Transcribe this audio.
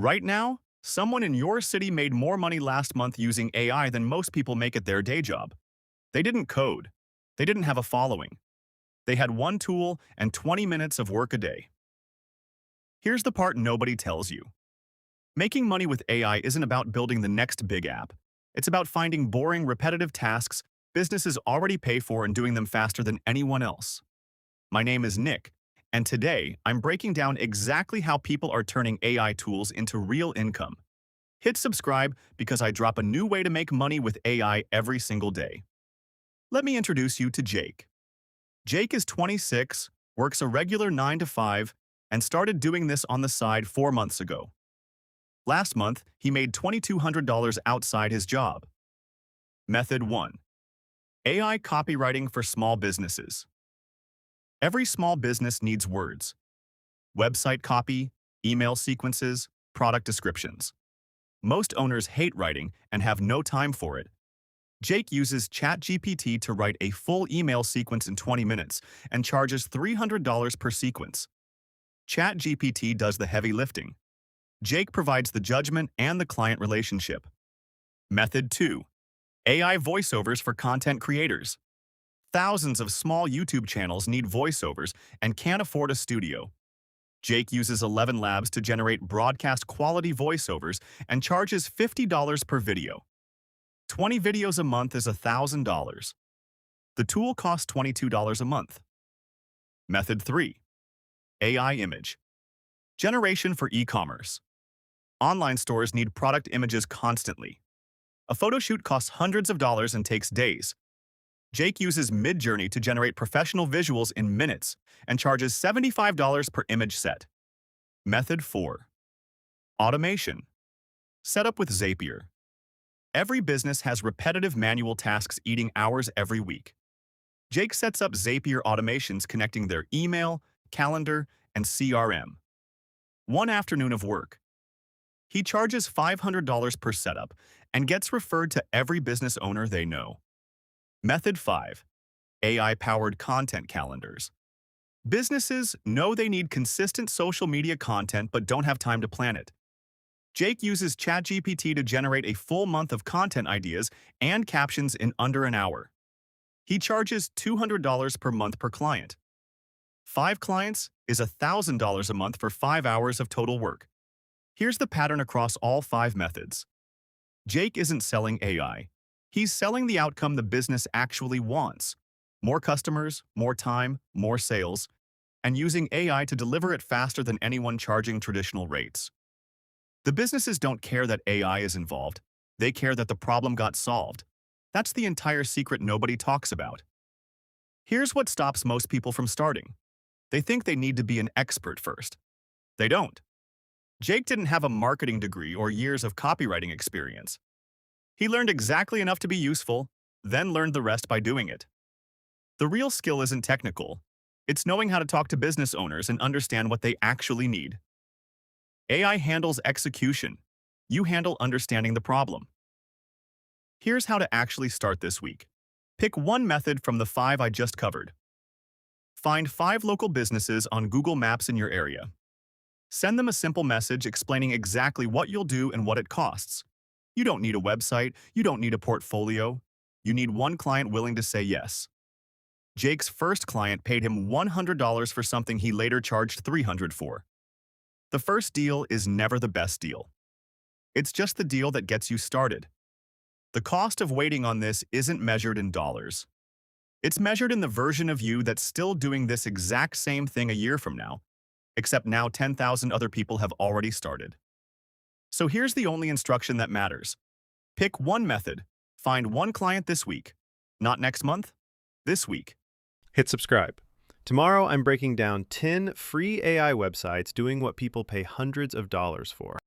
Right now, someone in your city made more money last month using AI than most people make at their day job. They didn't code. They didn't have a following. They had one tool and 20 minutes of work a day. Here's the part nobody tells you. Making money with AI isn't about building the next big app. It's about finding boring, repetitive tasks businesses already pay for and doing them faster than anyone else. My name is Nick, and today I'm breaking down exactly how people are turning AI tools into real income. Hit subscribe because I drop a new way to make money with AI every single day. Let me introduce you to Jake. Jake is 26, works a regular 9 to 5, and started doing this on the side 4 months ago. Last month, he made $2,200 outside his job. Method 1. AI copywriting for small businesses. Every small business needs words. Website copy, email sequences, product descriptions. Most owners hate writing and have no time for it. Jake uses ChatGPT to write a full email sequence in 20 minutes and charges $300 per sequence. ChatGPT does the heavy lifting. Jake provides the judgment and the client relationship. Method 2. AI voiceovers for content creators. Thousands of small YouTube channels need voiceovers and can't afford a studio. Jake uses 11 Labs to generate broadcast-quality voiceovers and charges $50 per video. 20 videos a month is $1,000. The tool costs $22 a month. Method 3. AI image generation for e-commerce. Online stores need product images constantly. A photo shoot costs hundreds of dollars and takes days. Jake uses Midjourney to generate professional visuals in minutes and charges $75 per image set. Method 4. Automation. Set up with Zapier. Every business has repetitive manual tasks eating hours every week. Jake sets up Zapier automations connecting their email, calendar, and CRM. One afternoon of work. He charges $500 per setup and gets referred to every business owner they know. Method 5. AI-powered content calendars. Businesses know they need consistent social media content but don't have time to plan it. Jake uses ChatGPT to generate a full month of content ideas and captions in under an hour. He charges $200 per month per client. 5 clients is $1,000 a month for 5 hours of total work. Here's the pattern across all 5 methods. Jake isn't selling AI. He's selling the outcome the business actually wants. More customers, more time, more sales, and using AI to deliver it faster than anyone charging traditional rates. The businesses don't care that AI is involved. They care that the problem got solved. That's the entire secret nobody talks about. Here's what stops most people from starting. They think they need to be an expert first. They don't. Jake didn't have a marketing degree or years of copywriting experience. He learned exactly enough to be useful, then learned the rest by doing it. The real skill isn't technical. It's knowing how to talk to business owners and understand what they actually need. AI handles execution. You handle understanding the problem. Here's how to actually start this week. Pick one method from the 5 I just covered. Find 5 local businesses on Google Maps in your area. Send them a simple message explaining exactly what you'll do and what it costs. You don't need a website, you don't need a portfolio. You need one client willing to say yes. Jake's first client paid him $100 for something he later charged $300 for. The first deal is never the best deal. It's just the deal that gets you started. The cost of waiting on this isn't measured in dollars. It's measured in the version of you that's still doing this exact same thing a year from now, except now 10,000 other people have already started. So here's the only instruction that matters. Pick one method. Find one client this week. Not next month, this week. Hit subscribe. Tomorrow I'm breaking down 10 free AI websites doing what people pay hundreds of dollars for.